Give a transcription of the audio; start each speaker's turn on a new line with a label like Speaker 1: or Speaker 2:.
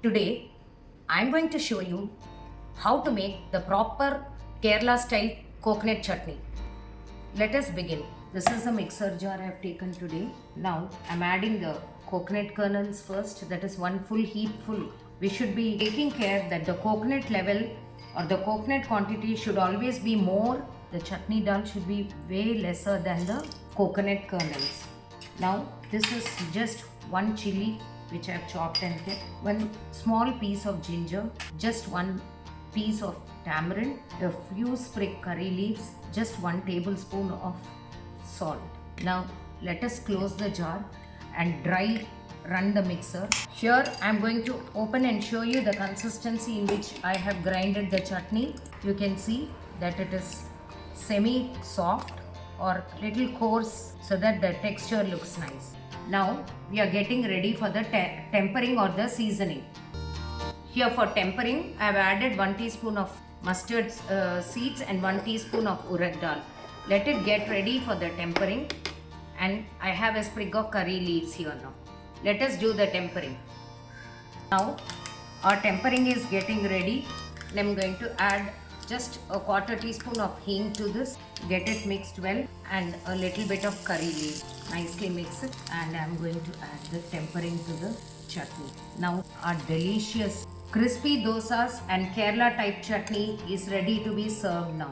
Speaker 1: Today, I'm going to show you how to make the proper Kerala style coconut chutney. Let us begin. This is a mixer jar I have taken today. Now, I'm adding the coconut kernels first, that is one full heap full. We should be taking care that the coconut level or the coconut quantity should always be more. The chutney dal should be way lesser than the coconut kernels. Now, this is just one chili which I have chopped and kept, one small piece of ginger, just one piece of tamarind, a few sprig curry leaves, just 1 tablespoon of salt. Now let us close the jar and run the mixer. Here I am going to open and show you the consistency in which I have grinded the chutney. You can see that it is semi soft or little coarse so that the texture looks nice. Now we are getting ready for the tempering or the seasoning. Here for tempering, I have added 1 teaspoon of mustard seeds and 1 teaspoon of urad dal. Let it get ready for the tempering, and I have a sprig of curry leaves here now. Let us do the tempering. Now our tempering is getting ready. I am going to add just a 1/4 teaspoon of hing to this. Get it mixed well and a little bit of curry leaves. Nicely mix it, and I am going to add the tempering to the chutney. Now our delicious crispy dosas and Kerala type chutney is ready to be served now.